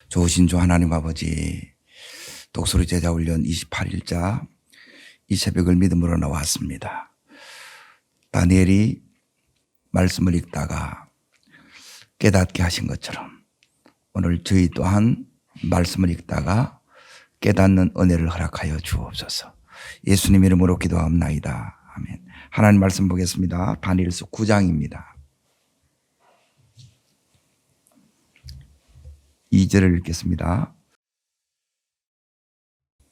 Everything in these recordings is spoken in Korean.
좋으신 주 하나님 아버지, 독수리 제자 훈련 28일자 이 새벽을 믿음으로 나왔습니다. 다니엘이 말씀을 읽다가 깨닫게 하신 것처럼 오늘 저희 또한 말씀을 읽다가 깨닫는 은혜를 허락하여 주옵소서. 예수님 이름으로 기도합나이다. 아멘. 하나님 말씀 보겠습니다. 다니엘서 9장입니다. 2절을 읽겠습니다.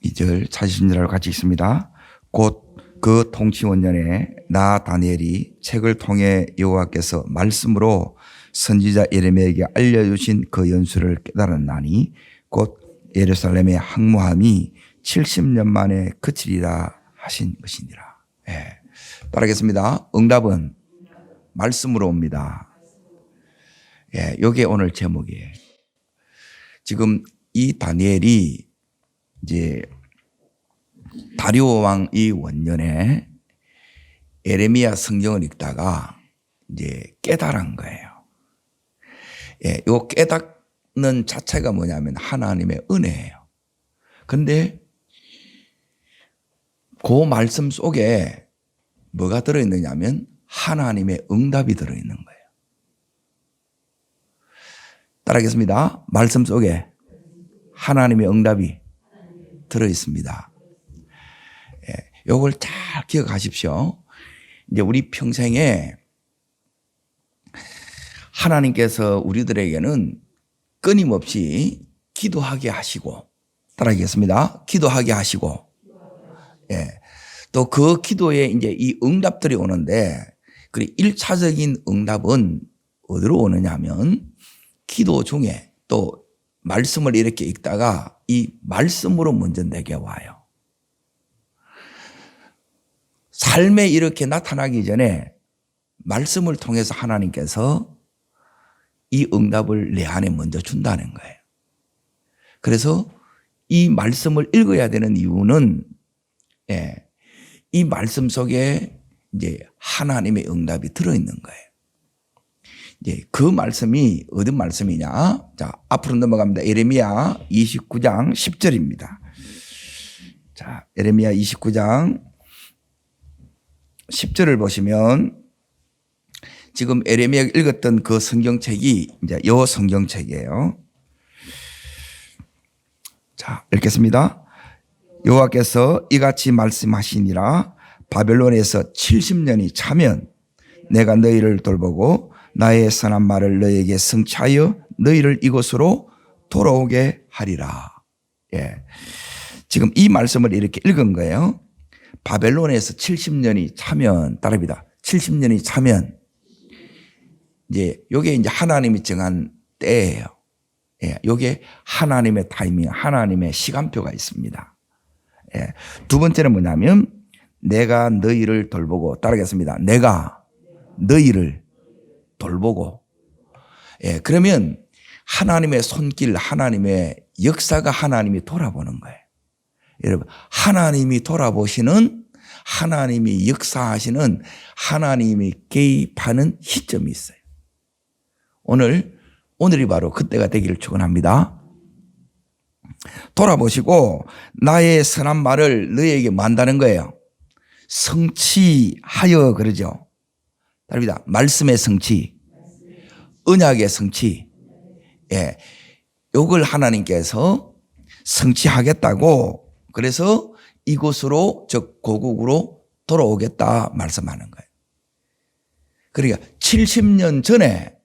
2절 찾으신 줄 알고 같이 읽습니다. 곧 그 통치원년에 나 다니엘이 책을 통해 여호와께서 말씀으로 선지자 예레미야에게 알려주신 그 연수를 깨달았나니 곧 예루살렘의 항모함이 70년 만에 그치리라 하신 것이니라. 예. 따르겠습니다. 응답은 말씀으로 옵니다. 예, 이게 오늘 제목이에요. 지금 이 다니엘이 이제 다리오 왕의 원년에 예레미야 성경을 읽다가 이제 깨달은 거예요. 예, 요 깨닫는 자체가 뭐냐면 하나님의 은혜예요. 근데 그 말씀 속에 뭐가 들어있느냐면 하나님의 응답이 들어있는 거예요. 따라하겠습니다. 말씀 속에 하나님의 응답이 들어있습니다. 예, 요걸 잘 기억하십시오. 이제 우리 평생에 하나님께서 우리들에게는 끊임없이 기도하게 하시고, 따라하겠습니다. 기도하게 하시고, 예, 또 그 기도에 이제 이 응답들이 오는데, 그 1차적인 응답은 어디로 오느냐면, 기도 중에 또 말씀을 이렇게 읽다가 이 말씀으로 먼저 내게 와요. 삶에 이렇게 나타나기 전에 말씀을 통해서 하나님께서 이 응답을 내 안에 먼저 준다는 거예요. 그래서 이 말씀을 읽어야 되는 이유는, 예, 이 말씀 속에 이제 하나님의 응답이 들어있는 거예요. 이제 그 말씀이 어떤 말씀이냐? 자, 앞으로 넘어갑니다. 예레미야 29장 10절입니다. 자, 예레미야 29장 10절을 보시면 지금 예레미야가 읽었던 그 성경책이 이제 요 성경책이에요. 자, 읽겠습니다. 여호와께서 이같이 말씀하시니라. 바벨론에서 70년이 차면 내가 너희를 돌보고 나의 선한 말을 너희에게 성취하여 너희를 이곳으로 돌아오게 하리라. 예. 지금 이 말씀을 이렇게 읽은 거예요. 바벨론에서 70년이 차면, 따라합니다. 70년이 차면, 이제, 요게 이제 하나님이 정한 때예요. 예. 요게 하나님의 타이밍, 하나님의 시간표가 있습니다. 예. 두 번째는 뭐냐면, 내가 너희를 돌보고, 따르겠습니다. 내가 너희를 돌보고. 예. 그러면 하나님의 손길, 하나님의 역사가 하나님이 돌아보는 거예요. 여러분, 하나님이 돌아보시는, 하나님이 역사하시는, 하나님이 개입하는 시점이 있어요. 오늘이 바로 그때가 되기를 축원합니다. 돌아보시고 나의 선한 말을 너희에게 만다는 거예요. 성취하여 그러죠. 답니다. 말씀의 성취, 언약의 성취. 예, 요걸 하나님께서 성취하겠다고, 그래서 이곳으로, 즉 고국으로 돌아오겠다 말씀하는 거예요. 그러니까 70년 전에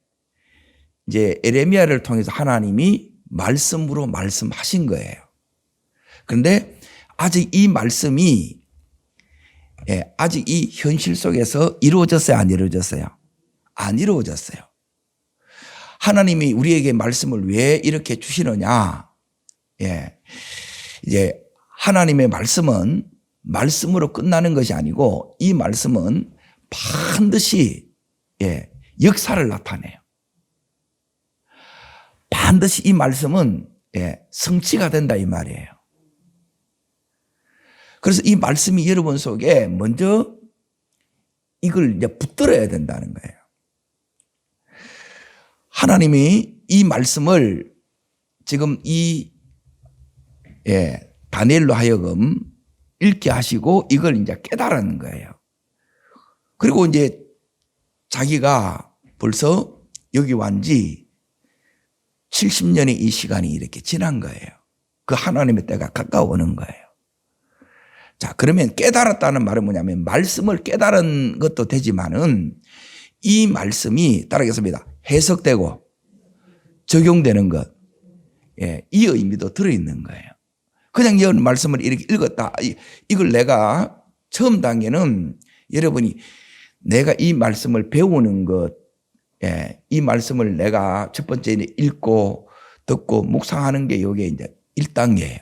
이제 예레미야를 통해서 하나님이 말씀으로 말씀하신 거예요. 그런데 아직 이 말씀이, 예, 아직 이 현실 속에서 이루어졌어요? 안 이루어졌어요? 안 이루어졌어요. 하나님이 우리에게 말씀을 왜 이렇게 주시느냐? 예, 이제 하나님의 말씀은 말씀으로 끝나는 것이 아니고 이 말씀은 반드시, 예, 역사를 나타내요. 반드시 이 말씀은, 예, 성취가 된다 이 말이에요. 그래서 이 말씀이 여러분 속에 먼저 이걸 이제 붙들어야 된다는 거예요. 하나님이 이 말씀을 지금 다니엘로 하여금 읽게 하시고 이걸 이제 깨달은 거예요. 그리고 이제 자기가 벌써 여기 완지 70년의 이 시간이 이렇게 지난 거예요. 그 하나님의 때가 가까워오는 거예요. 자, 그러면 깨달았다는 말은 뭐냐면 말씀을 깨달은 것도 되지만은 이 말씀이 따르겠습니다. 해석되고 적용되는 것. 이 의미도 들어있는 거예요. 그냥 이 말씀을 이렇게 읽었다. 이걸 내가 처음 단계는 여러분이 내가 이 말씀을 배우는 것, 이 말씀을 내가 첫 번째 읽고 듣고 묵상하는 게 이게 이제 1단계예요.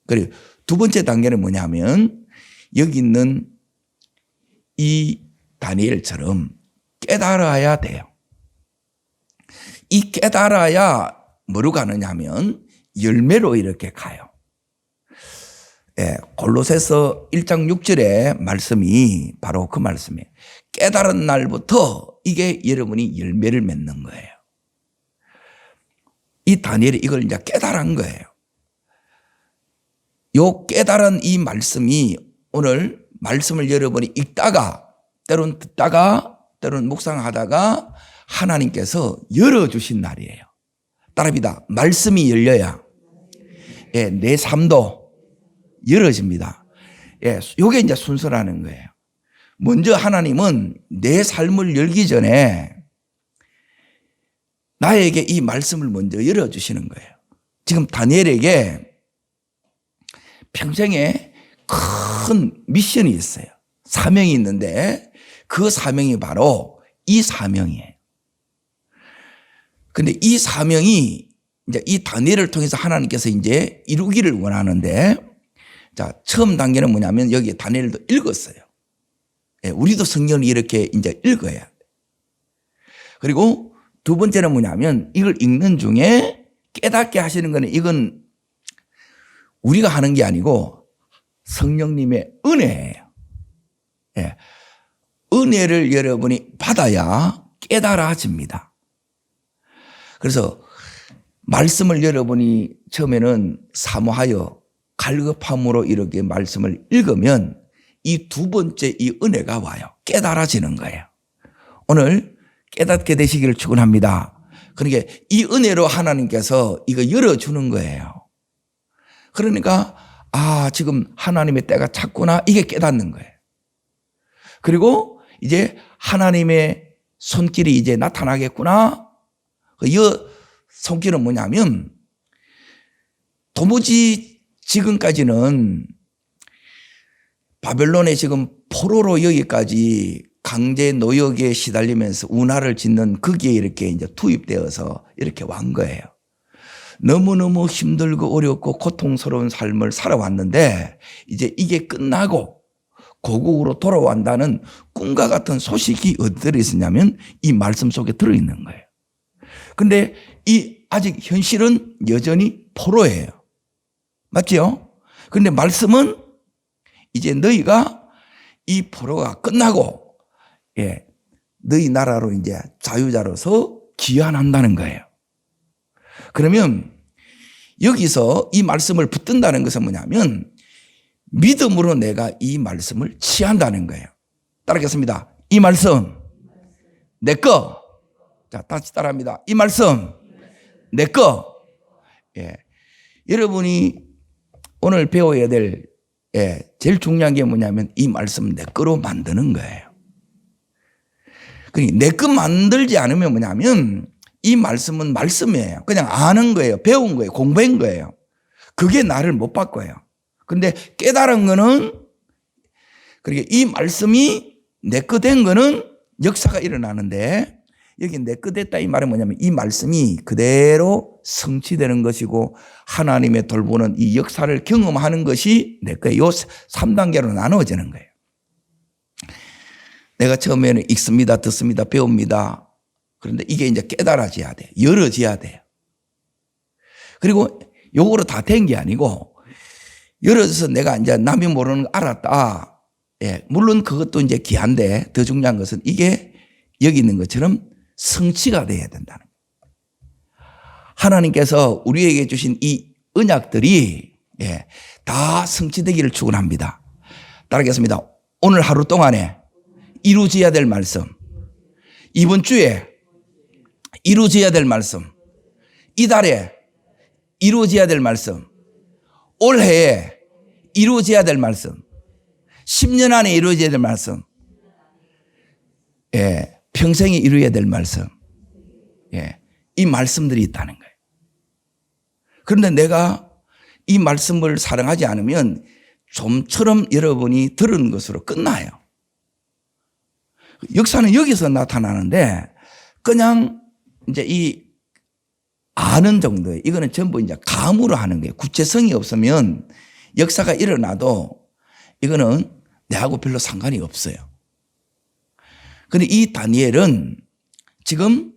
그리고 두 번째 단계는 뭐냐면 여기 있는 이 다니엘처럼 깨달아야 돼요. 이 깨달아야 뭐로 가느냐 하면 열매로 이렇게 가요. 골로새서 1장 6절의 말씀이 바로 그 말씀이에요. 깨달은 날부터 이게 여러분이 열매를 맺는 거예요. 이 다니엘이 이걸 이제 깨달은 거예요. 요 깨달은 이 말씀이 오늘 말씀을 여러분이 읽다가 때론 듣다가 때론 묵상하다가 하나님께서 열어주신 날이에요. 따라합니다. 말씀이 열려야 내 삶도 열어집니다. 요게 이제 순서라는 거예요. 먼저 하나님은 내 삶을 열기 전에 나에게 이 말씀을 먼저 열어주시는 거예요. 지금 다니엘에게 평생에 큰 미션이 있어요. 사명이 있는데 그 사명이 바로 이 사명이에요. 근데 이 사명이 이제 이 다니엘을 통해서 하나님께서 이제 이루기를 원하는데 자, 처음 단계는 뭐냐면 여기 다니엘도 읽었어요. 우리도 성경을 이렇게 이제 읽어야 돼. 그리고 두 번째는 뭐냐면 이걸 읽는 중에 깨닫게 하시는 거는 이건 우리가 하는 게 아니고 성령님의 은혜예요. 은혜를 여러분이 받아야 깨달아집니다. 그래서 말씀을 여러분이 처음에는 사모하여 갈급함으로 이렇게 말씀을 읽으면 이 두 번째 이 은혜가 와요. 깨달아지는 거예요. 오늘 깨닫게 되시기를 축원합니다. 그러니까 이 은혜로 하나님께서 이거 열어주는 거예요. 그러니까 지금 하나님의 때가 찼구나 이게 깨닫는 거예요. 그리고 이제 하나님의 손길이 이제 나타나겠구나. 이 손길은 뭐냐면 도무지 지금까지는 바벨론의 지금 포로로 여기까지 강제 노역에 시달리면서 운하를 짓는 거기에 이렇게 이제 투입되어서 이렇게 완 거예요. 너무너무 힘들고 어렵고 고통스러운 삶을 살아왔는데 이제 이게 끝나고 고국으로 돌아온다는 꿈과 같은 소식이 어디 들어있었냐면 이 말씀 속에 들어있는 거예요. 근데 이 아직 현실은 여전히 포로예요. 맞죠? 근데 말씀은 이제 너희가 이 포로가 끝나고 너희 나라로 이제 자유자로서 귀환한다는 거예요. 그러면 여기서 이 말씀을 붙든다는 것은 뭐냐면 믿음으로 내가 이 말씀을 취한다는 거예요. 따르겠습니다. 이 말씀 내 거. 자, 다시 따라합니다. 이 말씀 내 거. 여러분이 오늘 배워야 될 제일 중요한 게 뭐냐면 이 말씀 내 거로 만드는 거예요. 그러니까 내 거 만들지 않으면 뭐냐면 이 말씀은 말씀이에요. 그냥 아는 거예요. 배운 거예요. 공부한 거예요. 그게 나를 못 바꿔요. 근데 깨달은 거는 그러니까 이 말씀이 내 거 된 거는 역사가 일어나는데 여기 내 거 됐다 이 말은 뭐냐면 이 말씀이 그대로 성취되는 것이고 하나님의 돌보는 이 역사를 경험하는 것이 내 거예요. 요 3단계로 나누어지는 거예요. 내가 처음에는 읽습니다, 듣습니다, 배웁니다. 그런데 이게 이제 깨달아져야 돼요. 열어져야 돼요. 그리고 요거로 다 된 게 아니고 열어져서 내가 이제 남이 모르는 거 알았다. 물론 그것도 이제 귀한데 더 중요한 것은 이게 여기 있는 것처럼 성취가 돼야 된다는 거예요. 하나님께서 우리에게 주신 이 언약들이 다 성취되기를 축원합니다. 따르겠습니다. 오늘 하루 동안에 이루어져야 될 말씀, 이번 주에 이루어져야 될 말씀, 이달에 이루어져야 될 말씀, 올해에 이루어져야 될 말씀, 10년 안에 이루어져야 될 말씀, 평생에 이루어야 될 말씀, 이 말씀들이 있다는 거예요. 그런데 내가 이 말씀을 사랑하지 않으면 좀처럼 여러분이 들은 것으로 끝나요. 역사는 여기서 나타나는데 그냥 이제 이 아는 정도에 이거는 전부 이제 감으로 하는 거예요. 구체성이 없으면 역사가 일어나도 이거는 내하고 별로 상관이 없어요. 그런데 이 다니엘은 지금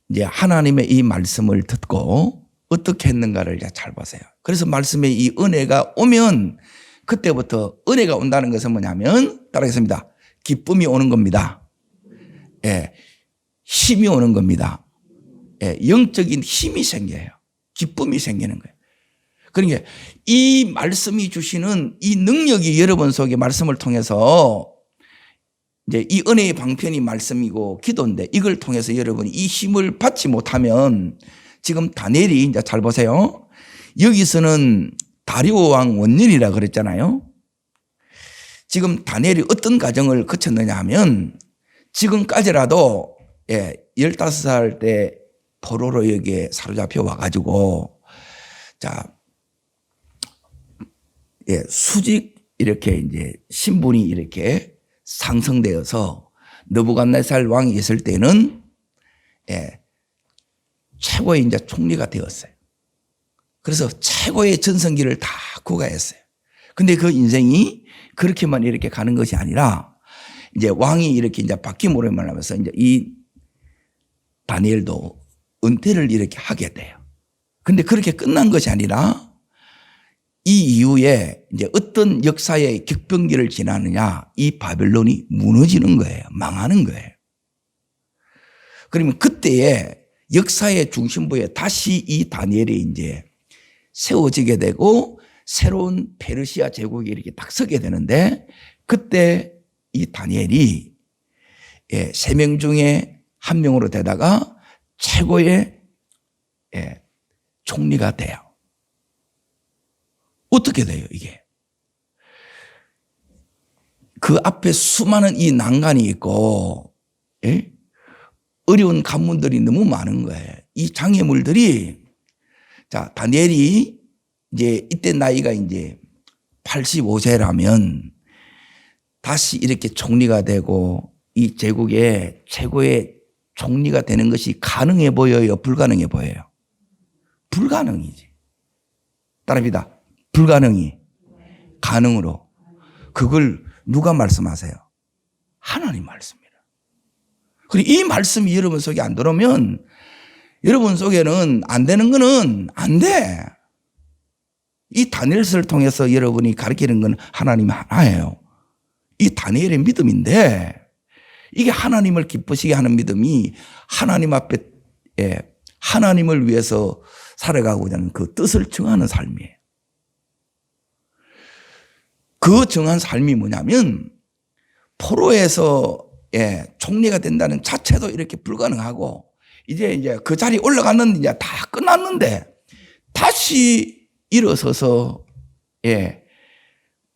이제 하나님의 이 말씀을 듣고 어떻게 했는가를 잘 보세요. 그래서 말씀의 이 은혜가 오면 그때부터 은혜가 온다는 것은 뭐냐면 따라하겠습니다. 기쁨이 오는 겁니다. 힘이 오는 겁니다. 영적인 힘이 생겨요. 기쁨이 생기는 거예요. 그러니까 이 말씀이 주시는 이 능력이 여러분 속에 말씀을 통해서 이제 이 은혜의 방편이 말씀이고 기도인데 이걸 통해서 여러분이 이 힘을 받지 못하면 지금 다니엘이 이제 잘 보세요. 여기서는 다리오 왕 원년이라 그랬잖아요. 지금 다니엘이 어떤 과정을 거쳤느냐 하면 지금까지라도 15살 때 포로로에게 사로잡혀 와가지고 수직 이렇게 이제 신분이 이렇게 상승되어서 느부갓네살 왕이 있을 때는 최고의 이제 총리가 되었어요. 그래서 최고의 전성기를 다 구가했어요. 근데 그 인생이 그렇게만 이렇게 가는 것이 아니라 이제 왕이 이렇게 이제 바뀜으로 말하면서 이제 이 다니엘도 은퇴를 이렇게 하게 돼요. 근데 그렇게 끝난 것이 아니라 이 이후에 이제 어떤 역사의 격변기를 지나느냐 이 바벨론이 무너지는 거예요. 망하는 거예요. 그러면 그때에 역사의 중심부에 다시 이 다니엘이 이제 세워지게 되고 새로운 페르시아 제국이 이렇게 딱 서게 되는데 그때 이 다니엘이 3명 중에 1명으로 되다가 최고의 총리가 돼요. 어떻게 돼요, 이게? 그 앞에 수많은 이 난관이 있고, 어려운 관문들이 너무 많은 거예요. 이 장애물들이, 다니엘이 이제 이때 나이가 이제 85세라면 다시 이렇게 총리가 되고 이 제국의 최고의 총리가 되는 것이 가능해 보여요? 불가능해 보여요? 불가능이지. 따라합니다. 불가능이 가능으로. 그걸 누가 말씀하세요? 하나님 말씀이라. 그리고 이 말씀이 여러분 속에 안 들어오면 여러분 속에는 안 되는 거는 안 돼. 이 다니엘서를 통해서 여러분이 가르치는 건 하나님 하나예요. 이 다니엘의 믿음인데 이게 하나님을 기쁘시게 하는 믿음이 하나님 앞에 하나님을 위해서 살아가고자 하는 그 뜻을 정하는 삶이에요. 그 정한 삶이 뭐냐면 포로에서 총리가 된다는 자체도 이렇게 불가능하고 이제 그 자리에 올라갔는데 이제 다 끝났는데 다시 일어서서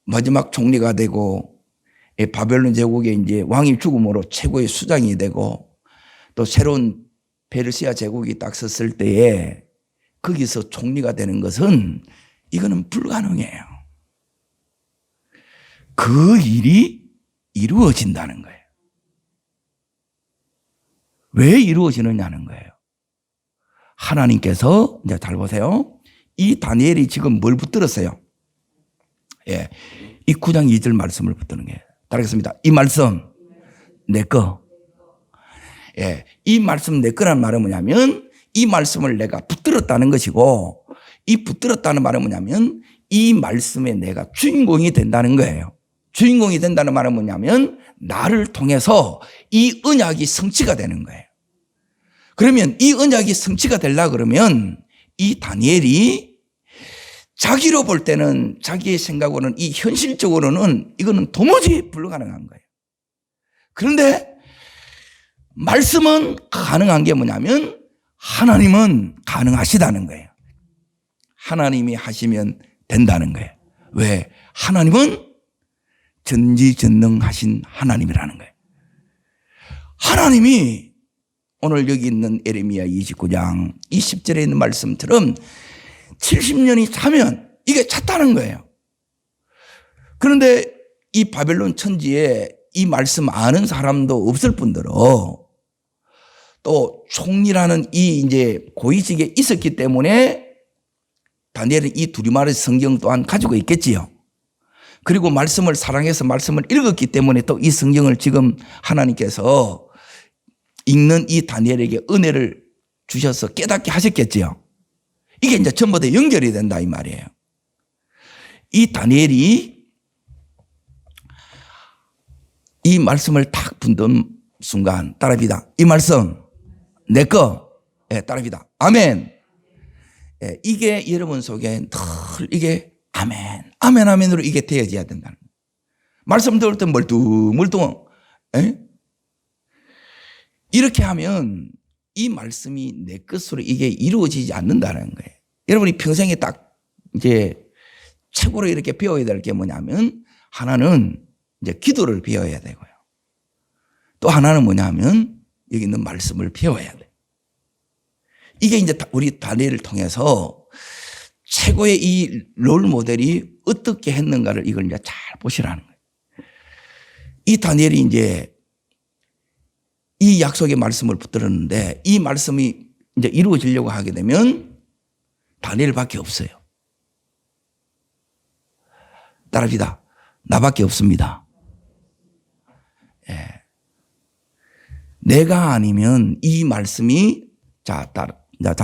마지막 총리가 되고 바벨론 제국의 이제 왕이 죽음으로 최고의 수장이 되고 또 새로운 페르시아 제국이 딱 섰을 때에 거기서 총리가 되는 것은 이거는 불가능해요. 그 일이 이루어진다는 거예요. 왜 이루어지느냐는 거예요. 하나님께서 이제 잘 보세요. 이 다니엘이 지금 뭘 붙들었어요? 이 9장 2절 말씀을 붙드는 거예요. 따르겠습니다. 이 말씀 내 거. 이 말씀 내 거란 말은 뭐냐면 이 말씀을 내가 붙들었다는 것이고 이 붙들었다는 말은 뭐냐면 이 말씀에 내가 주인공이 된다는 거예요. 주인공이 된다는 말은 뭐냐면 나를 통해서 이 언약이 성취가 되는 거예요. 그러면 이 언약이 성취가 되려고 그러면 이 다니엘이 자기로 볼 때는 자기의 생각으로는 이 현실적으로는 이거는 도무지 불가능한 거예요. 그런데 말씀은 가능한 게 뭐냐면 하나님은 가능하시다는 거예요. 하나님이 하시면 된다는 거예요. 왜? 하나님은 전지전능하신 하나님이라는 거예요. 하나님이 오늘 여기 있는 예레미야 29장 20절에 있는 말씀처럼 70년이 차면 이게 찼다는 거예요. 그런데 이 바벨론 천지에 이 말씀 아는 사람도 없을 뿐더러 또 총리라는 이 이제 고위직에 있었기 때문에 다니엘은 이 두리마리 성경 또한 가지고 있겠지요. 그리고 말씀을 사랑해서 말씀을 읽었기 때문에 또 이 성경을 지금 하나님께서 읽는 이 다니엘에게 은혜를 주셔서 깨닫게 하셨겠지요. 이게 이제 전부 다 연결이 된다 이 말이에요. 이 다니엘이 이 말씀을 탁 붙든 순간 따라합니다. 이 말씀 내 거 따라합니다. 아멘. 이게 여러분 속에 늘 이게 아멘, 아멘, 아멘으로 이게 되어져야 된다는 거예요. 말씀 들을 때 멀뚱멀뚱 이렇게 하면 이 말씀이 내 것으로 이게 이루어지지 않는다는 거예요. 여러분이 평생에 딱 이제 최고로 이렇게 배워야 될 게 뭐냐면 하나는 이제 기도를 배워야 되고요. 또 하나는 뭐냐면 여기 있는 말씀을 배워야 돼. 이게 이제 우리 다니엘을 통해서 최고의 이 롤 모델이 어떻게 했는가를 이걸 이제 잘 보시라는 거예요. 이 다니엘이 이제 이 약속의 말씀을 붙들었는데 이 말씀이 이제 이루어지려고 하게 되면 다니엘밖에 없어요. 따라합니다. 나밖에 없습니다. 내가 아니면 이 말씀이 잘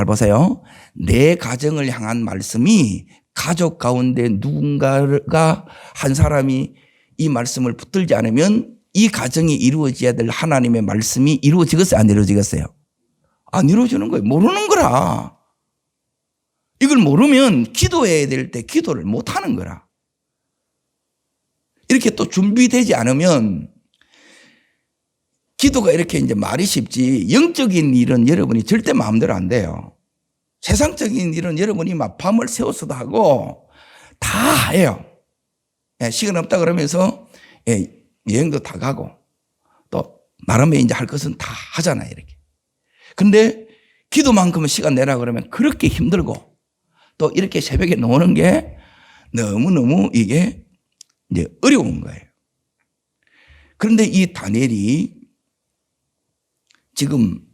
보세요. 내 가정을 향한 말씀이 가족 가운데 누군가가 한 사람이 이 말씀을 붙들지 않으면 이 가정이 이루어져야 될 하나님의 말씀이 이루어지겠어요? 안 이루어지겠어요? 안 이루어지는 거예요. 모르는 거라. 이걸 모르면 기도해야 될 때 기도를 못 하는 거라. 이렇게 또 준비되지 않으면 기도가 이렇게 이제 말이 쉽지 영적인 일은 여러분이 절대 마음대로 안 돼요. 세상적인 일은 여러분이 막 밤을 새워서도 하고 다 해요. 시간 없다 그러면서 여행도 다 가고 또 나름의 이제 할 것은 다 하잖아요, 이렇게. 근데 기도만큼은 시간 내라 그러면 그렇게 힘들고 또 이렇게 새벽에 노는 게 너무너무 이게 이제 어려운 거예요. 그런데 이 다니엘이 지금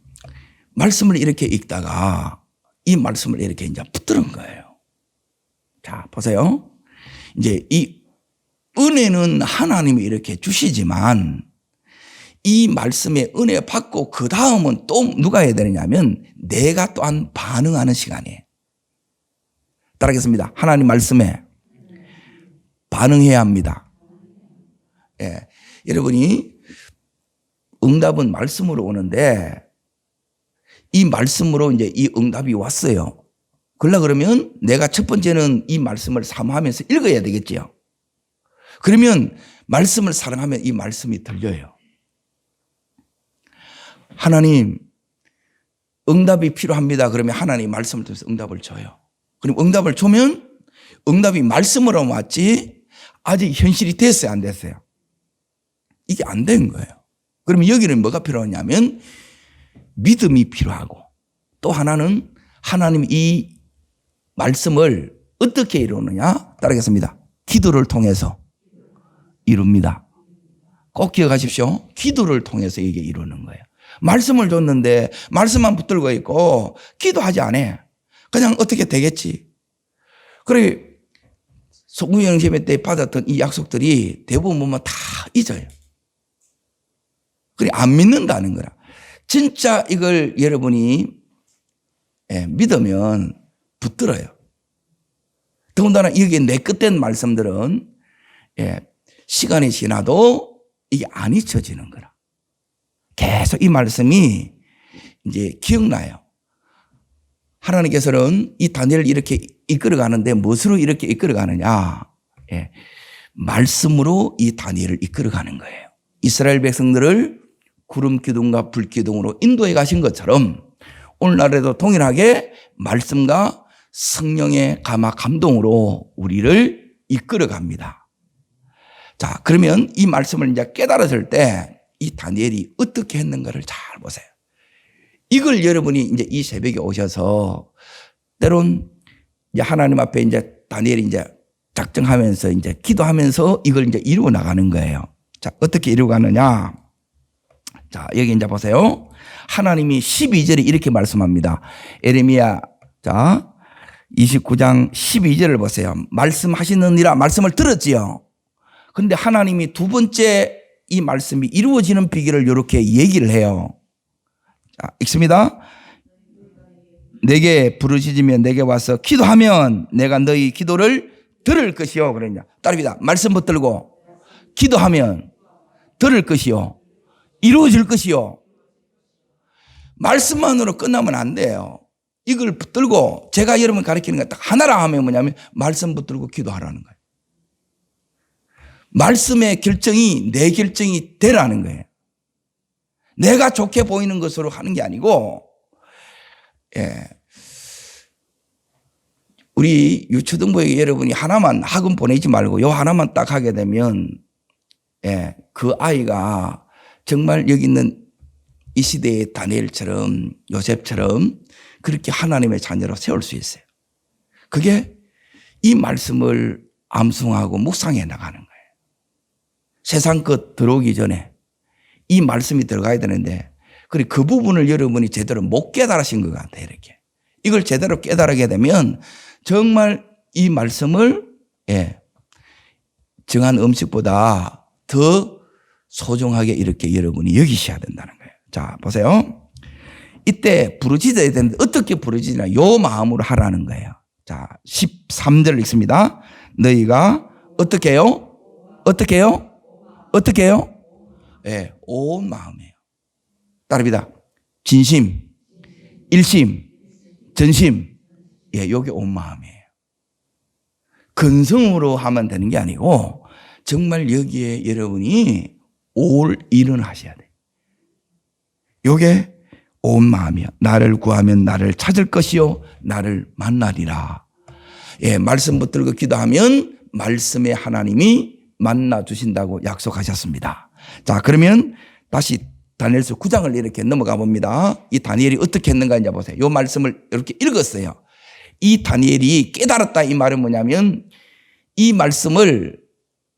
말씀을 이렇게 읽다가 이 말씀을 이렇게 이제 붙들은 거예요. 자, 보세요. 이제 이 은혜는 하나님이 이렇게 주시지만 이 말씀에 은혜 받고 그 다음은 또 누가 해야 되느냐면 내가 또한 반응하는 시간이에요. 따라하겠습니다. 하나님 말씀에 반응해야 합니다. 여러분이 응답은 말씀으로 오는데 이 말씀으로 이제 이 응답이 왔어요. 그러면 내가 첫 번째는 이 말씀을 사모하면서 읽어야 되겠죠. 그러면 말씀을 사랑하면 이 말씀이 들려요. 하나님 응답이 필요합니다. 그러면 하나님 말씀을 통해서 응답을 줘요. 그럼 응답을 주면 응답이 말씀으로 왔지 아직 현실이 됐어요, 안 됐어요? 이게 안 된 거예요. 그러면 여기는 뭐가 필요하냐면 믿음이 필요하고 또 하나는 하나님 이 말씀을 어떻게 이루느냐? 따르겠습니다. 기도를 통해서 이룹니다. 꼭 기억하십시오. 기도를 통해서 이게 이루는 거예요. 말씀을 줬는데 말씀만 붙들고 있고 기도하지 않아. 그냥 어떻게 되겠지. 그래 소구영심회 때 받았던 이 약속들이 대부분 보면 다 잊어요. 그래 안 믿는다는 거라. 진짜 이걸 여러분이 믿으면 붙들어요. 더군다나 여기에 내 끝된 말씀들은 시간이 지나도 이게 안 잊혀지는 거라. 계속 이 말씀이 이제 기억나요. 하나님께서는 이 다니엘을 이렇게 이끌어가는데 무엇으로 이렇게 이끌어가느냐? 예. 말씀으로 이 다니엘을 이끌어가는 거예요. 이스라엘 백성들을 구름 기둥과 불 기둥으로 인도해 가신 것처럼 오늘날에도 동일하게 말씀과 성령의 감동으로 우리를 이끌어갑니다. 자, 그러면 이 말씀을 이제 깨달았을 때 이 다니엘이 어떻게 했는가를 잘 보세요. 이걸 여러분이 이제 이 새벽에 오셔서 때론 이제 하나님 앞에 이제 다니엘이 이제 작정하면서 이제 기도하면서 이걸 이제 이루어 나가는 거예요. 자, 어떻게 이루어 가느냐? 자, 여기 이제 보세요. 하나님이 12절에 이렇게 말씀합니다. 에레미야, 자, 29장 12절을 보세요. 말씀하시느니라 말씀을 들었지요. 그런데 하나님이 두 번째 이 말씀이 이루어지는 비결을 이렇게 얘기를 해요. 자, 읽습니다. 내게 부르짖으면 내게 와서 기도하면 내가 너희 기도를 들을 것이요. 그러냐. 따릅니다. 말씀 붙들고 기도하면 들을 것이요. 이루어질 것이요. 말씀만으로 끝나면 안 돼요. 이걸 붙들고 제가 여러분 가르치는 거 딱 하나라 하면 뭐냐면 말씀 붙들고 기도하라는 거예요. 말씀의 결정이 내 결정이 되라는 거예요. 내가 좋게 보이는 것으로 하는 게 아니고, 예. 우리 유초등부에 여러분이 하나만 학원 보내지 말고 요 하나만 딱 하게 되면, 예, 그 아이가 정말 여기 있는 이 시대의 다니엘처럼 요셉처럼 그렇게 하나님의 자녀로 세울 수 있어요. 그게 이 말씀을 암송하고 묵상해 나가는 거예요. 세상 것 들어오기 전에 이 말씀이 들어가야 되는데, 그리고 그 부분을 여러분이 제대로 못 깨달으신 것 같아요. 이렇게. 이걸 제대로 깨달게 되면 정말 이 말씀을, 예, 정한 음식보다 더 소중하게 이렇게 여러분이 여기셔야 된다는 거예요. 자, 보세요. 이때 부르짖어야 되는데 어떻게 부르짖으냐? 요 마음으로 하라는 거예요. 자, 13절 읽습니다. 너희가 어떻게 해요? 어떻게 해요? 어떻게 해요? 예, 온 마음이에요. 따릅니다. 진심, 일심, 전심. 예, 요게 온 마음이에요. 근성으로 하면 되는 게 아니고 정말 여기에 여러분이 올 일은 하셔야 돼요. 요게 온 마음이야. 나를 구하면 나를 찾을 것이요 나를 만나리라. 예, 말씀 붙들고 기도하면 말씀의 하나님이 만나 주신다고 약속하셨습니다. 자, 그러면 다시 다니엘서 9장을 이렇게 넘어가 봅니다. 이 다니엘이 어떻게 했는가 이제 보세요. 이 말씀을 이렇게 읽었어요. 이 다니엘이 깨달았다 이 말은 뭐냐면 이 말씀을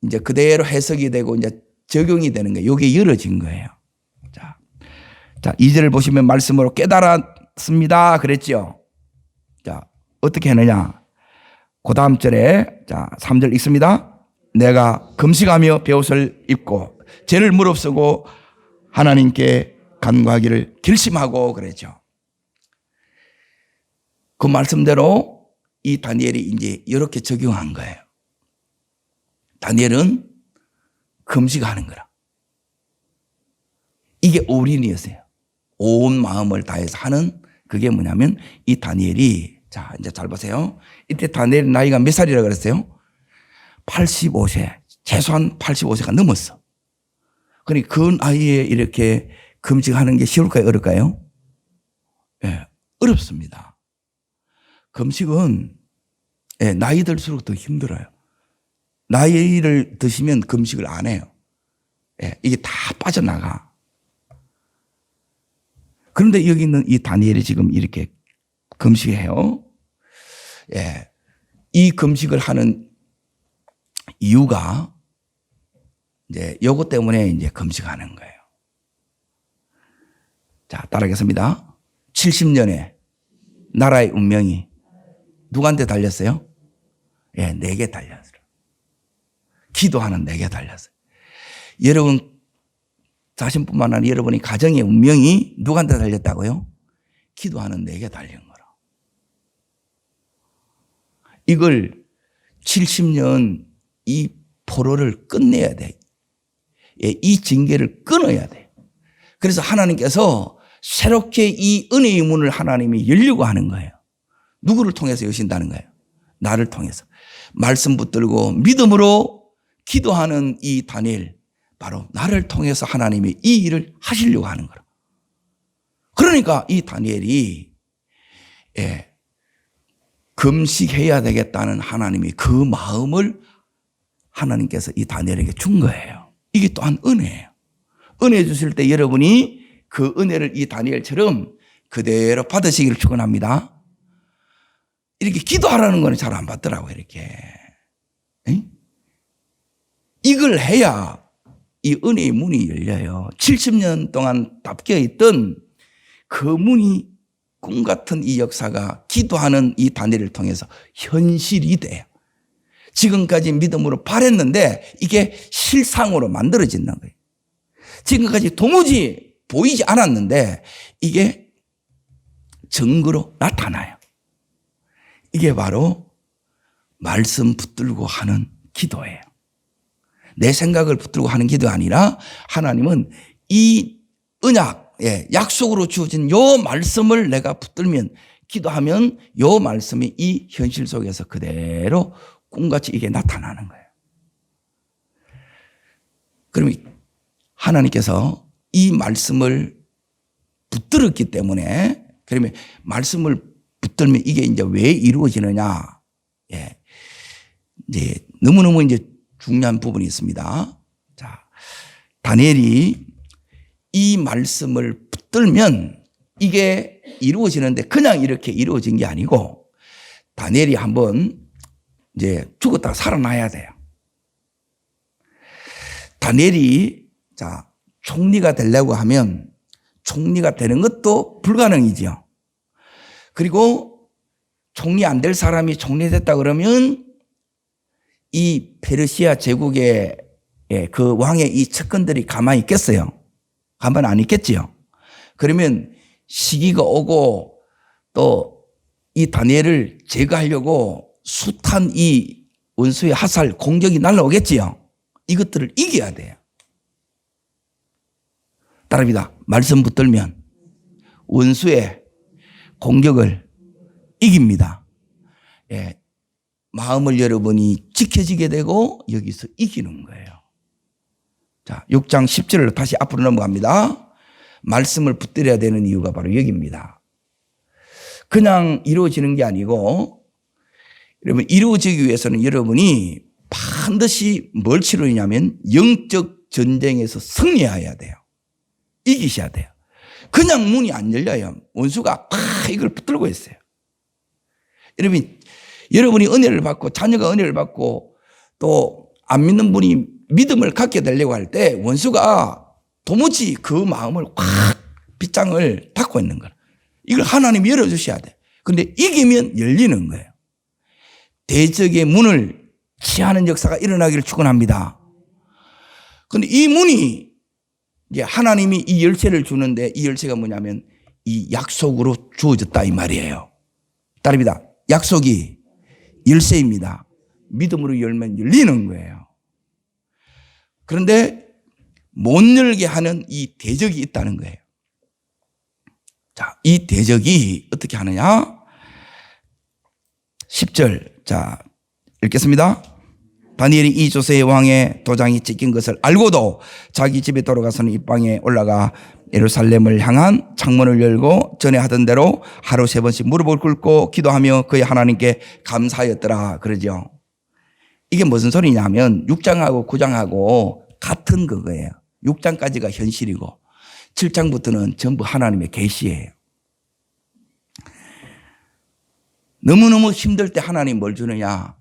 이제 그대로 해석이 되고 이제 적용이 되는 거예요. 이게 열어진 거예요. 자, 2절을 보시면 말씀으로 깨달았습니다. 그랬죠. 자, 어떻게 했느냐. 그 다음 절에, 자, 3절 읽습니다. 내가 금식하며 베옷을 입고 죄를 무릅쓰고 하나님께 간구하기를 결심하고 그랬죠. 그 말씀대로 이 다니엘이 이제 이렇게 적용한 거예요. 다니엘은 금식하는 거라. 이게 올인이었어요. 온 마음을 다해서 하는 그게 뭐냐면 이 다니엘이, 자, 이제 잘 보세요. 이때 다니엘 나이가 몇 살이라고 그랬어요? 85세, 최소한 85세가 넘었어. 그러니 그 나이에 이렇게 금식하는 게 쉬울까요? 어려울까요? 예, 어렵습니다. 금식은, 예, 나이 들수록 더 힘들어요. 나이를 드시면 금식을 안 해요. 예, 이게 다 빠져나가. 그런데 여기 있는 이 다니엘이 지금 이렇게 금식해요. 예, 이 금식을 하는 이유가 이제 요것 때문에 이제 금식하는 거예요. 자, 따라하겠습니다. 70년에 나라의 운명이 누구한테 달렸어요? 예, 내게 달렸어요. 기도하는 내게 달렸어요. 여러분 자신뿐만 아니라 여러분이 가정의 운명이 누구한테 달렸다고요? 기도하는 내게 달린 거라. 이걸 70년 이 포로를 끝내야 돼. 이 징계를 끊어야 돼. 그래서 하나님께서 새롭게 이 은혜의 문을 하나님이 열려고 하는 거예요. 누구를 통해서 여신다는 거예요? 나를 통해서. 말씀 붙들고 믿음으로 기도하는 이 다니엘, 바로 나를 통해서 하나님이 이 일을 하시려고 하는 거라. 그러니까 이 다니엘이 금식해야 되겠다는 하나님이 그 마음을 하나님께서 이 다니엘에게 준 거예요. 이게 또한 은혜예요. 은혜 주실 때 여러분이 그 은혜를 이 다니엘처럼 그대로 받으시기를 축원합니다. 이렇게 기도하라는 거는 잘 안 받더라고요. 이렇게. 이걸 해야 이 은혜의 문이 열려요. 70년 동안 닫혀 있던 그 문이 꿈 같은 이 역사가 기도하는 이 다니엘을 통해서 현실이 돼요. 지금까지 믿음으로 바랬는데 이게 실상으로 만들어진다는 거예요. 지금까지 도무지 보이지 않았는데 이게 증거로 나타나요. 이게 바로 말씀 붙들고 하는 기도예요. 내 생각을 붙들고 하는 기도가 아니라 하나님은 이 언약, 약속으로 주어진 요 말씀을 내가 붙들면 기도하면 요 말씀이 이 현실 속에서 그대로 꿈같이 이게 나타나는 거예요. 그럼 하나님께서 이 말씀을 붙들었기 때문에 그러면 말씀을 붙들면 이게 이제 왜 이루어지느냐? 이제 너무너무 이제 중요한 부분이 있습니다. 자, 다니엘이 이 말씀을 붙들면 이게 이루어지는데 그냥 이렇게 이루어진 게 아니고 다니엘이 한번 이제 죽었다가 살아나야 돼요. 다니엘이 자, 총리가 되려고 하면 총리가 되는 것도 불가능이죠. 그리고 총리 안 될 사람이 총리 됐다 그러면 이 페르시아 제국의 그 왕의 이 측근들이 가만히 있겠어요? 가만히 안 있겠지요. 그러면 시기가 오고 또 이 다니엘을 제거하려고 숱한 이 원수의 화살 공격이 날라오겠지요. 이것들을 이겨야 돼요. 따라합니다. 말씀 붙들면 원수의 공격을 이깁니다. 마음을 여러분이 지켜지게 되고 여기서 이기는 거예요. 자, 6장 10절로 다시 앞으로 넘어갑니다. 말씀을 붙들어야 되는 이유가 바로 여기입니다. 그냥 이루어지는 게 아니고 여러분 이루어지기 위해서는 여러분이 반드시 뭘 치르냐면 영적 전쟁에서 승리해야 돼요. 이기셔야 돼요. 그냥 문이 안 열려요. 원수가 이걸 붙들고 있어요. 여러분이 은혜를 받고 자녀가 은혜를 받고 또 안 믿는 분이 믿음을 갖게 되려고 할 때 원수가 도무지 그 마음을 확 빗장을 닫고 있는 거예요. 이걸 하나님이 열어주셔야 돼. 근데 이기면 열리는 거예요. 대적의 문을 취하는 역사가 일어나기를 축원합니다. 그런데 이 문이 이제 하나님이 이 열쇠를 주는데 이 열쇠가 뭐냐면 이 약속으로 주어졌다 이 말이에요. 따릅니다. 약속이 열쇠입니다. 믿음으로 열면 열리는 거예요. 그런데 못 열게 하는 이 대적이 있다는 거예요. 자, 이 대적이 어떻게 하느냐? 10절. 자, 읽겠습니다. 다니엘이 이 조세의 왕의 도장이 찍힌 것을 알고도 자기 집에 돌아가서는 이 방에 올라가 예루살렘을 향한 창문을 열고 전에 하던 대로 하루 3번씩 무릎을 꿇고 기도하며 그의 하나님께 감사하였더라 그러죠. 이게 무슨 소리냐면 6장하고 9장하고 같은 그거예요. 6장까지가 현실이고 7장부터는 전부 하나님의 계시예요. 너무너무 힘들 때 하나님 뭘 주느냐?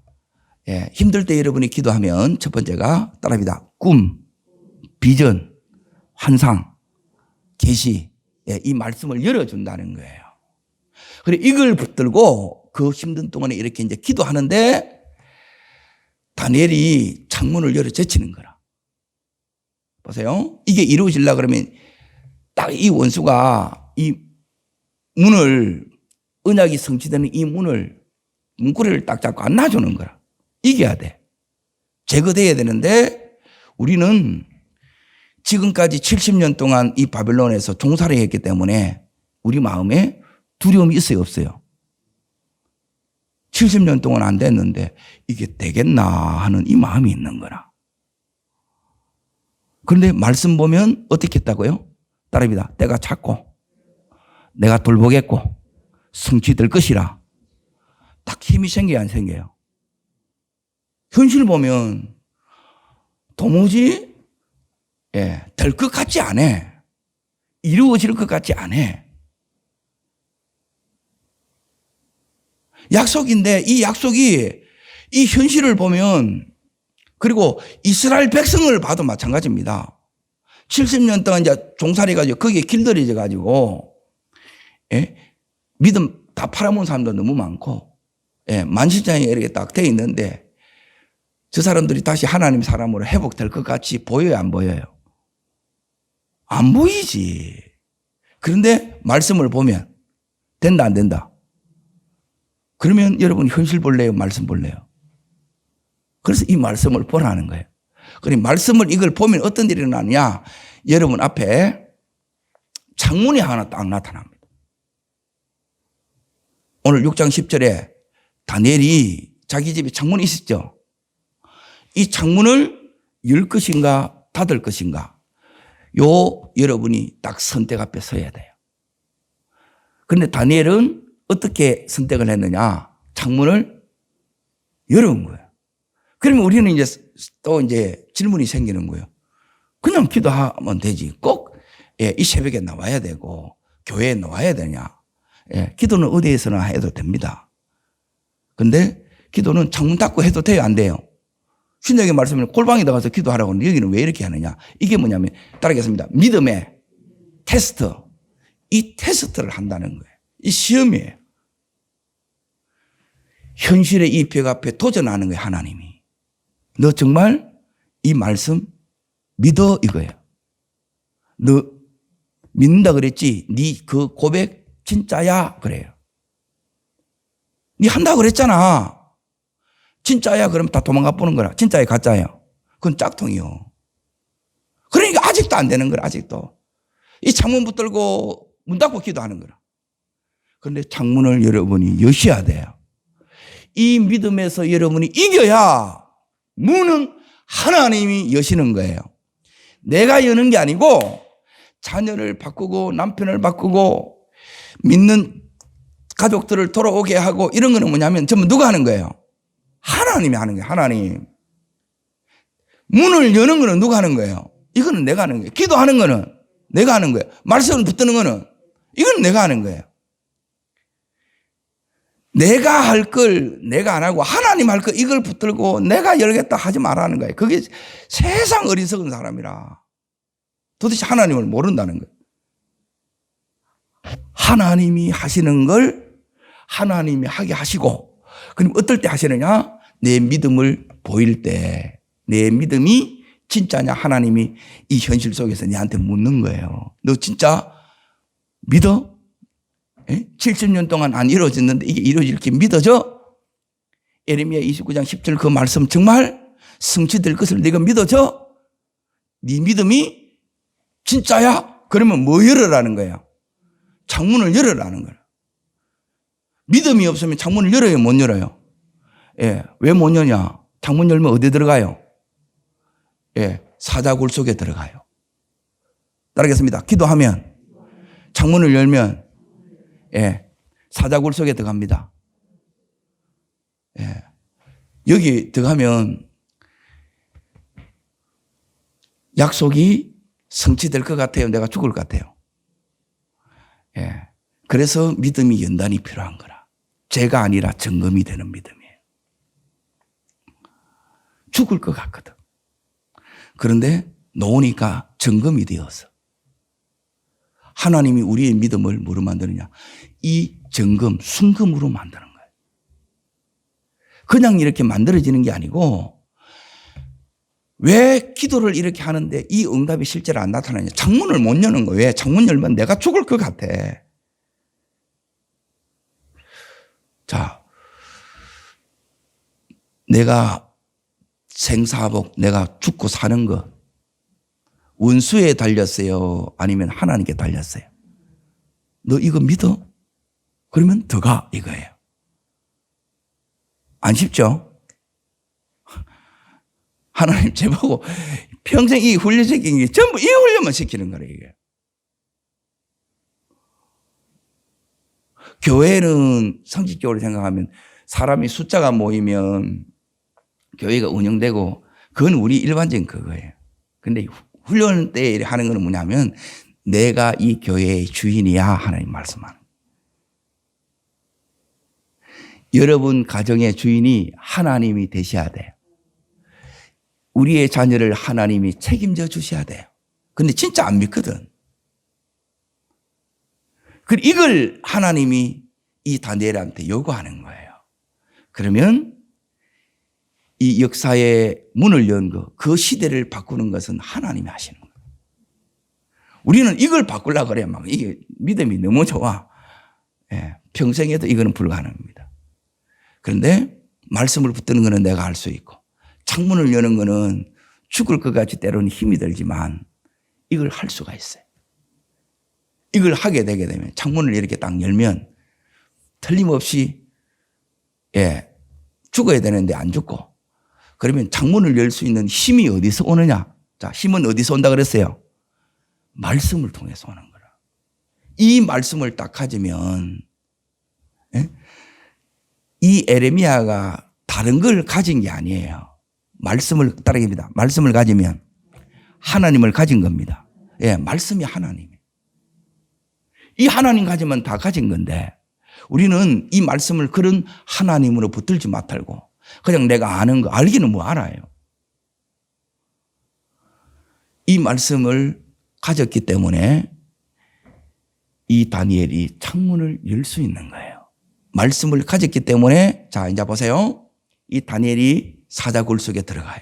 힘들 때 여러분이 기도하면 첫 번째가 따라합니다. 꿈, 비전, 환상, 계시, 이 말씀을 열어준다는 거예요. 그리고 이걸 붙들고 그 힘든 동안에 이렇게 이제 기도하는데 다니엘이 창문을 열어 제치는 거라. 보세요. 이게 이루어지려고 그러면 딱 이 원수가 이 문을, 언약이 성취되는 이 문을, 문고리를 딱 잡고 안 놔주는 거라. 이겨야 돼. 제거돼야 되는데 우리는 지금까지 70년 동안 이 바벨론에서 종살이 했기 때문에 우리 마음에 두려움이 있어요, 없어요? 70년 동안 안 됐는데 이게 되겠나 하는 이 마음이 있는 거라. 그런데 말씀 보면 어떻게 했다고요? 따라합니다. 때가 찼고 내가 돌보겠고 성취될 것이라. 딱 힘이 생겨야 안 생겨요? 현실 보면 도무지 될 것 같지 않아. 이루어질 것 같지 않아. 약속인데 이 약속이 이 현실을 보면 그리고 이스라엘 백성을 봐도 마찬가지입니다. 70년 동안 이제 종살이 가지고 거기에 길들여져 가지고 믿음 다 팔아먹은 사람도 너무 많고 만신창이 이렇게 딱 돼 있는데 저 사람들이 다시 하나님 사람으로 회복될 것 같이 보여요, 안 보여요? 안 보이지. 그런데 말씀을 보면 된다, 안 된다? 그러면 여러분 현실 볼래요? 말씀 볼래요? 그래서 이 말씀을 보라는 거예요. 그러니 말씀을 이걸 보면 어떤 일이 일어나느냐? 여러분 앞에 창문이 하나 딱 나타납니다. 오늘 6장 10절에 다니엘이 자기 집에 창문이 있었죠. 이 창문을 열 것인가 닫을 것인가 여러분이 딱 선택 앞에 서야 돼요. 그런데 다니엘은 어떻게 선택을 했느냐? 창문을 열어온 거예요. 그러면 우리는 이제 질문이 생기는 거예요. 그냥 기도하면 되지. 꼭 이 새벽에 나와야 되고 교회에 나와야 되냐? 기도는 어디에서나 해도 됩니다. 근데 기도는 창문 닫고 해도 돼요, 안 돼요? 신약의 말씀은 골방에 나가서 기도하라고 하는데 여기는 왜 이렇게 하느냐? 이게 뭐냐면 따르겠습니다. 믿음의 테스트. 이 테스트를 한다는 거예요. 이 시험이에요. 현실의 이 벽 앞에 도전하는 거예요, 하나님이. 너 정말 이 말씀 믿어 이거예요. 너 믿는다 그랬지? 네 그 고백 진짜야? 그래요. 네 한다고 그랬잖아. 진짜야? 그러면 다 도망가 보는 거라. 진짜야, 가짜야? 그건 짝퉁이요. 그러니까 아직도 안 되는 거라, 아직도. 이 창문 붙들고 문 닫고 기도하는 거라. 그런데 창문을 여러분이 여셔야 돼요. 이 믿음에서 여러분이 이겨야 문은 하나님이 여시는 거예요. 내가 여는 게 아니고 자녀를 바꾸고 남편을 바꾸고 믿는 가족들을 돌아오게 하고 이런 거는 뭐냐면 전부 누가 하는 거예요? 하나님이 하는 거예요. 하나님. 문을 여는 거는 누가 하는 거예요? 이거는 내가 하는 거예요. 기도하는 거는 내가 하는 거예요. 말씀을 붙드는 거는 이건 내가 하는 거예요. 내가 할 걸 내가 안 하고 하나님 할 걸 이걸 붙들고 내가 열겠다 하지 말라는 거예요. 그게 세상 어리석은 사람이라 도대체 하나님을 모른다는 거예요. 하나님이 하시는 걸 하나님이 하게 하시고 그럼 어떨 때 하시느냐? 내 믿음을 보일 때 내 믿음이 진짜냐 하나님이 이 현실 속에서 내한테 묻는 거예요. 너 진짜 믿어? 70년 동안 안 이루어졌는데 이게 이루어질 게 믿어져? 예레미야 29장 10절 그 말씀 정말 성취될 것을 네가 믿어져? 네 믿음이 진짜야? 그러면 뭐 열으라는 거야? 창문을 열으라는 거야. 믿음이 없으면 창문을 열어요, 못 열어요? 왜 못 여냐? 창문 열면 어디 들어가요? 사자굴 속에 들어가요. 따르겠습니다. 기도하면 창문을 열면 사자굴 속에 들어갑니다. 여기 들어가면 약속이 성취될 것 같아요? 내가 죽을 것 같아요? 그래서 믿음이 연단이 필요한 거라. 죄가 아니라 점검이 되는 믿음이에요. 죽을 것 같거든. 그런데 놓으니까 점검이 되어서 하나님이 우리의 믿음을 뭐로 만드느냐? 이 점검, 순금으로 만드는 거예요. 그냥 이렇게 만들어지는 게 아니고 왜 기도를 이렇게 하는데 이 응답이 실제로 안 나타나냐? 창문을 못 여는 거예요. 왜? 창문 열면 내가 죽을 것 같아. 자, 내가 생사복, 내가 죽고 사는 거 원수에 달렸어요? 아니면 하나님께 달렸어요? 너 이거 믿어? 그러면 더 가, 이거예요. 안 쉽죠? 하나님 제보고 평생 이 훈련 시키는 게 전부 이 훈련만 시키는 거예요, 이게. 교회는 성직적으로 생각하면 사람이 숫자가 모이면 교회가 운영되고 그건 우리 일반적인 그거예요. 근데 훈련 때 하는 건 뭐냐면 내가 이 교회의 주인이야 하나님 말씀하는. 여러분 가정의 주인이 하나님이 되셔야 돼요. 우리의 자녀를 하나님이 책임져 주셔야 돼요. 근데 진짜 안 믿거든. 그리고 이걸 하나님이 이 다니엘한테 요구하는 거예요. 그러면 이 역사의 문을 연 거, 그 시대를 바꾸는 것은 하나님이 하시는 거예요. 우리는 이걸 바꾸려고 그래야 막 이게 믿음이 너무 좋아. 예, 평생에도 이거는 불가능합니다. 그런데 말씀을 붙드는 거는 내가 할 수 있고 창문을 여는 거는 죽을 것 같이 때로는 힘이 들지만 이걸 할 수가 있어요. 이걸 하게 되게 되면 창문을 이렇게 딱 열면 틀림없이 죽어야 되는데 안 죽고 그러면 창문을 열 수 있는 힘이 어디서 오느냐? 자, 힘은 어디서 온다 그랬어요? 말씀을 통해서 오는 거라. 이 말씀을 딱 가지면 이 에레미야가 다른 걸 가진 게 아니에요. 말씀을 따르깁니다. 말씀을 가지면 하나님을 가진 겁니다. 예, 말씀이 하나님이에요. 이 하나님 가지면 다 가진 건데 우리는 이 말씀을 그런 하나님으로 붙들지 못하고 그냥 내가 아는 거 알기는 뭐 알아요. 이 말씀을 가졌기 때문에 이 다니엘이 창문을 열 수 있는 거예요. 말씀을 가졌기 때문에 자 이제 보세요. 이 다니엘이 사자굴 속에 들어가요.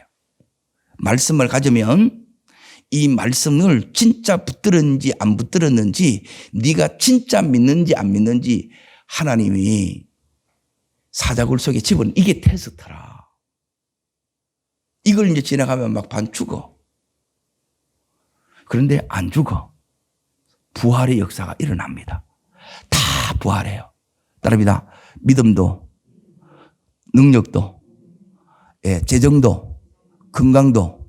말씀을 가지면 이 말씀을 진짜 붙들었는지 안 붙들었는지 네가 진짜 믿는지 안 믿는지 하나님이 사자굴 속에 집어넣는 이게 테스트라. 이걸 이제 지나가면 막 반 죽어. 그런데 안 죽어. 부활의 역사가 일어납니다. 다 부활해요. 따릅니다. 믿음도 능력도 재정도 건강도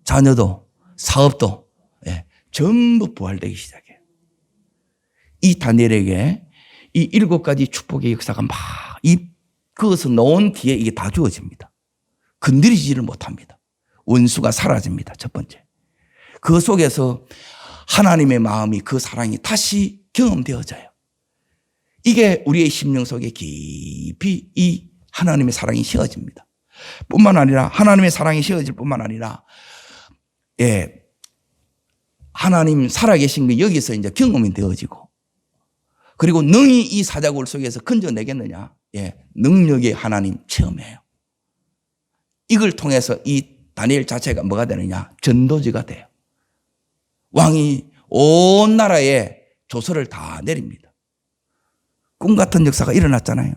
자녀도 사업도 전부 부활되기 시작해요. 이 다니엘에게 이 7가지 축복의 역사가 막 그것을 놓은 뒤에 이게 다 주어집니다. 건드리지를 못합니다. 원수가 사라집니다. 첫 번째. 그 속에서 하나님의 마음이 그 사랑이 다시 경험되어져요. 이게 우리의 심령 속에 깊이 이 하나님의 사랑이 씌워집니다. 뿐만 아니라 하나님의 사랑이 씌워질 뿐만 아니라 하나님 살아계신 게 여기서 이제 경험이 되어지고 그리고 능히 이 사자굴 속에서 건져내겠느냐? 능력의 하나님 체험해요. 이걸 통해서 이 다니엘 자체가 뭐가 되느냐? 전도지가 돼요. 왕이 온 나라에 조서를 다 내립니다. 꿈 같은 역사가 일어났잖아요.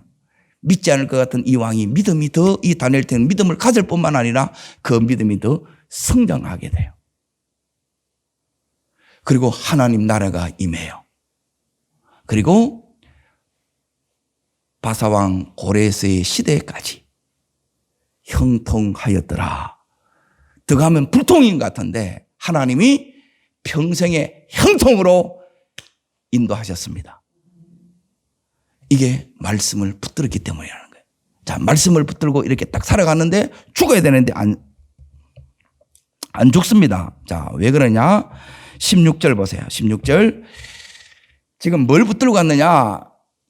믿지 않을 것 같은 이 왕이 믿음이 더 이 다니엘 때는 믿음을 가질 뿐만 아니라 그 믿음이 더 성장하게 돼요. 그리고 하나님 나라가 임해요. 그리고 바사왕 고레스의 시대까지 형통하였더라. 들어가면 불통인 것 같은데 하나님이 평생의 형통으로 인도하셨습니다. 이게 말씀을 붙들었기 때문이라는 거예요. 자, 말씀을 붙들고 이렇게 딱 살아갔는데 죽어야 되는데 안 죽습니다. 자, 왜 그러냐? 16절 보세요. 16절. 지금 뭘 붙들고 갔느냐?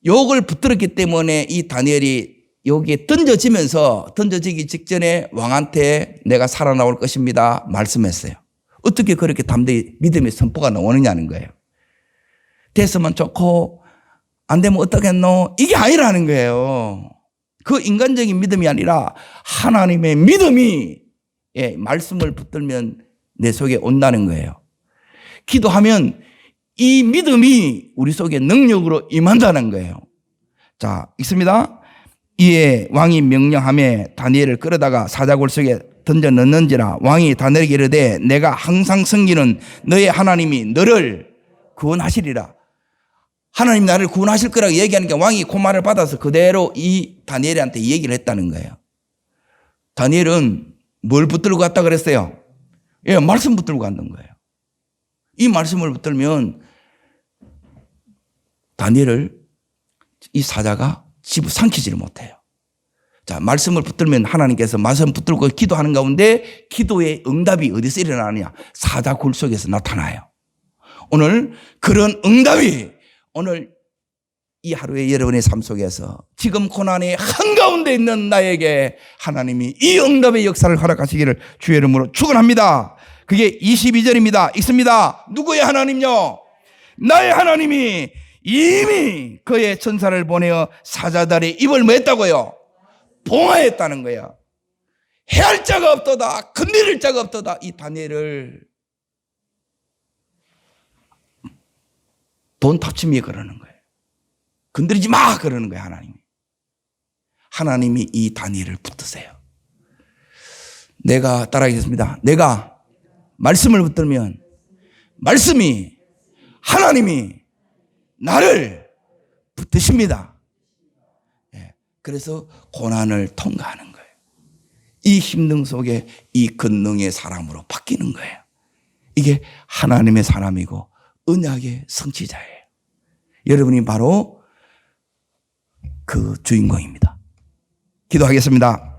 욕을 붙들었기 때문에 이 다니엘이 여기에 던져지기 직전에 왕한테 내가 살아나올 것입니다. 말씀했어요. 어떻게 그렇게 담대히 믿음의 선포가 나오느냐는 거예요. 됐으면 좋고 안 되면 어떻겠노? 이게 아니라는 거예요. 그 인간적인 믿음이 아니라 하나님의 믿음이 말씀을 붙들면 내 속에 온다는 거예요. 기도하면 이 믿음이 우리 속에 능력으로 임한다는 거예요. 자, 있습니다. 이에 왕이 명령하며 다니엘을 끌어다가 사자굴 속에 던져 넣는지라. 왕이 다니엘에게 이르되 내가 항상 섬기는 너의 하나님이 너를 구원하시리라. 하나님 나를 구원하실 거라고 얘기하니까 왕이 그 말을 받아서 그대로 이 다니엘한테 얘기를 했다는 거예요. 다니엘은 뭘 붙들고 갔다 그랬어요? 예, 말씀 붙들고 갔는 거예요. 이 말씀을 붙들면 다니엘을 이 사자가 집어삼키지를 못해요. 자, 말씀을 붙들면 하나님께서 말씀 붙들고 기도하는 가운데 기도의 응답이 어디서 일어나느냐? 사자 굴 속에서 나타나요. 오늘 그런 응답이 오늘 이 하루의 여러분의 삶 속에서 지금 고난의 한가운데 있는 나에게 하나님이 이 응답의 역사를 허락하시기를 주의 이름으로 축원합니다. 그게 22절입니다. 읽습니다. 누구의 하나님요? 나의 하나님이 이미 그의 천사를 보내어 사자들의 입을 뭐 했다고요? 봉하였다는 거야. 해할 자가 없도다. 건드릴 자가 없도다. 이 다니엘을 돈 탑침이 그러는 거예요. 건드리지 마 그러는 거예요. 하나님이 이 다니엘을 붙드세요. 내가 따라하겠습니다. 내가 말씀을 붙들면 말씀이 하나님이 나를 붙드십니다. 그래서 고난을 통과하는 거예요. 이 힘듦 속에 이 권능의 사람으로 바뀌는 거예요. 이게 하나님의 사람이고 언약의 성취자예요. 여러분이 바로 그 주인공입니다. 기도하겠습니다.